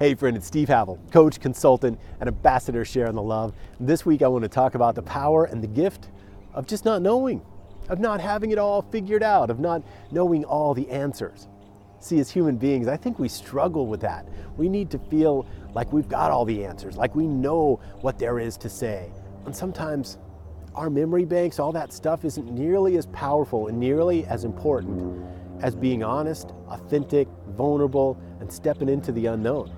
Hey friend, it's Steve Havill, coach, consultant, and ambassador sharing the love. This week I want to talk about the power and the gift of just not knowing, of not having it all figured out, of not knowing all the answers. See, as human beings, I think we struggle with that. We need to feel like we've got all the answers, like we know what there is to say. And sometimes our memory banks, all that stuff isn't nearly as powerful and nearly as important as being honest, authentic, vulnerable, and stepping into the unknown.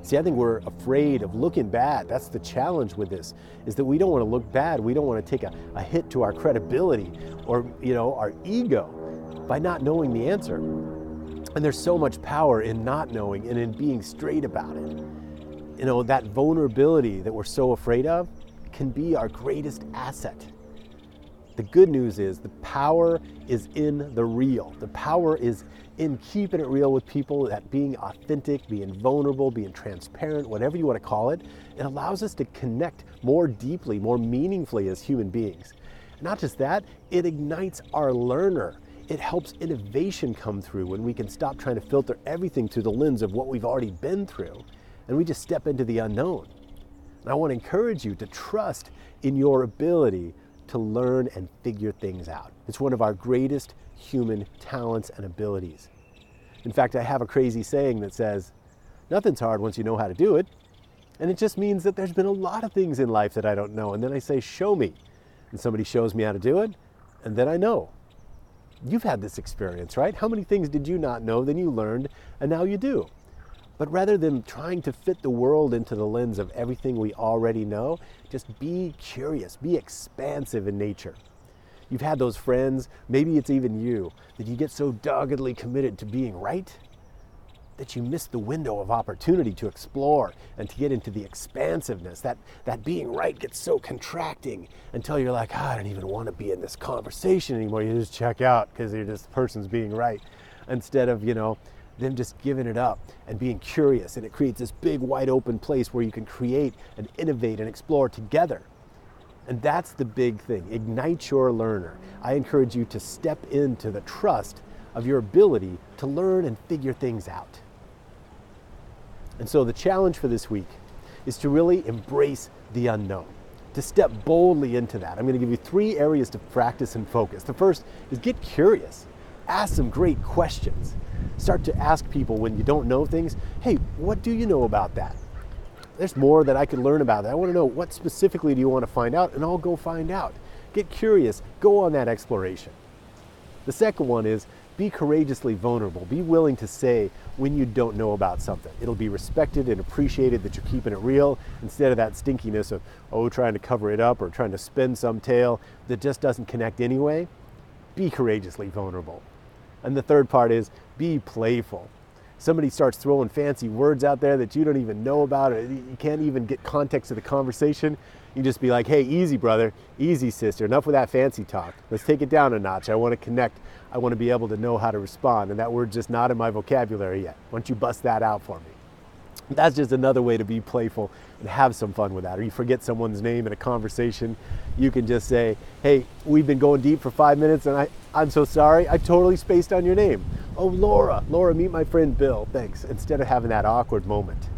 See, I think we're afraid of looking bad. That's the challenge with this, is that we don't want to look bad. We don't want to take a hit to our credibility or, our ego by not knowing the answer. And there's so much power in not knowing and in being straight about it. That vulnerability that we're so afraid of can be our greatest asset. The good news is the power is in the real. The power is in keeping it real with people, that being authentic, being vulnerable, being transparent, whatever you want to call it. It allows us to connect more deeply, more meaningfully as human beings. Not just that, it ignites our learner. It helps innovation come through when we can stop trying to filter everything through the lens of what we've already been through, and we just step into the unknown. And I want to encourage you to trust in your ability to learn and figure things out. It's one of our greatest human talents and abilities. In fact, I have a crazy saying that says, nothing's hard once you know how to do it. And it just means that there's been a lot of things in life that I don't know. And then I say, show me. And somebody shows me how to do it, and then I know. You've had this experience, right? How many things did you not know, then you learned, and now you do? But rather than trying to fit the world into the lens of everything we already know, just be curious, be expansive in nature. You've had those friends, maybe it's even you, that you get so doggedly committed to being right that you miss the window of opportunity to explore and to get into the expansiveness. That being right gets so contracting until you're like, I don't even want to be in this conversation anymore. You just check out because this person's being right. Instead of, them just giving it up and being curious, and it creates this big wide open place where you can create and innovate and explore together. And that's the big thing. Ignite your learner. I encourage you to step into the trust of your ability to learn and figure things out. And so the challenge for this week is to really embrace the unknown, to step boldly into that. I'm going to give you 3 areas to practice and focus. The first is get curious. Ask some great questions. Start to ask people when you don't know things, hey, what do you know about that? There's more that I could learn about that. I want to know, what specifically do you want to find out? And I'll go find out. Get curious. Go on that exploration. The second one is be courageously vulnerable. Be willing to say when you don't know about something. It'll be respected and appreciated that you're keeping it real instead of that stinkiness of, trying to cover it up or trying to spin some tale that just doesn't connect anyway. Be courageously vulnerable. And the third part is be playful. Somebody starts throwing fancy words out there that you don't even know about, or you can't even get context of the conversation. You just be like, hey, easy brother, easy sister, enough with that fancy talk. Let's take it down a notch. I want to connect. I want to be able to know how to respond. And that word's just not in my vocabulary yet. Why don't you bust that out for me? That's just another way to be playful and have some fun with that. Or you forget someone's name in a conversation, you can just say, hey, we've been going deep for 5 minutes and I'm so sorry, I totally spaced on your name. Oh, Laura, meet my friend Bill, thanks, instead of having that awkward moment.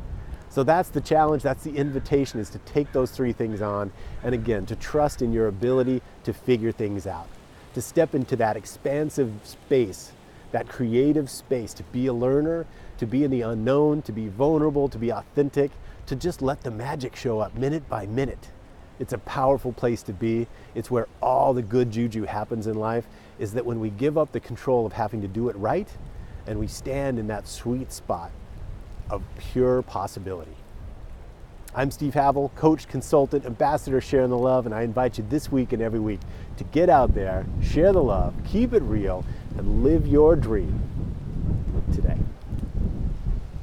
So that's the challenge, that's the invitation, is to take those 3 things on, and again, to trust in your ability to figure things out, to step into that expansive space, that creative space, to be a learner, to be in the unknown, to be vulnerable, to be authentic, to just let the magic show up minute by minute. It's a powerful place to be. It's where all the good juju happens in life, is that when we give up the control of having to do it right, and we stand in that sweet spot of pure possibility. I'm Steve Havill, coach, consultant, ambassador sharing the love, and I invite you this week and every week to get out there, share the love, keep it real, and live your dream.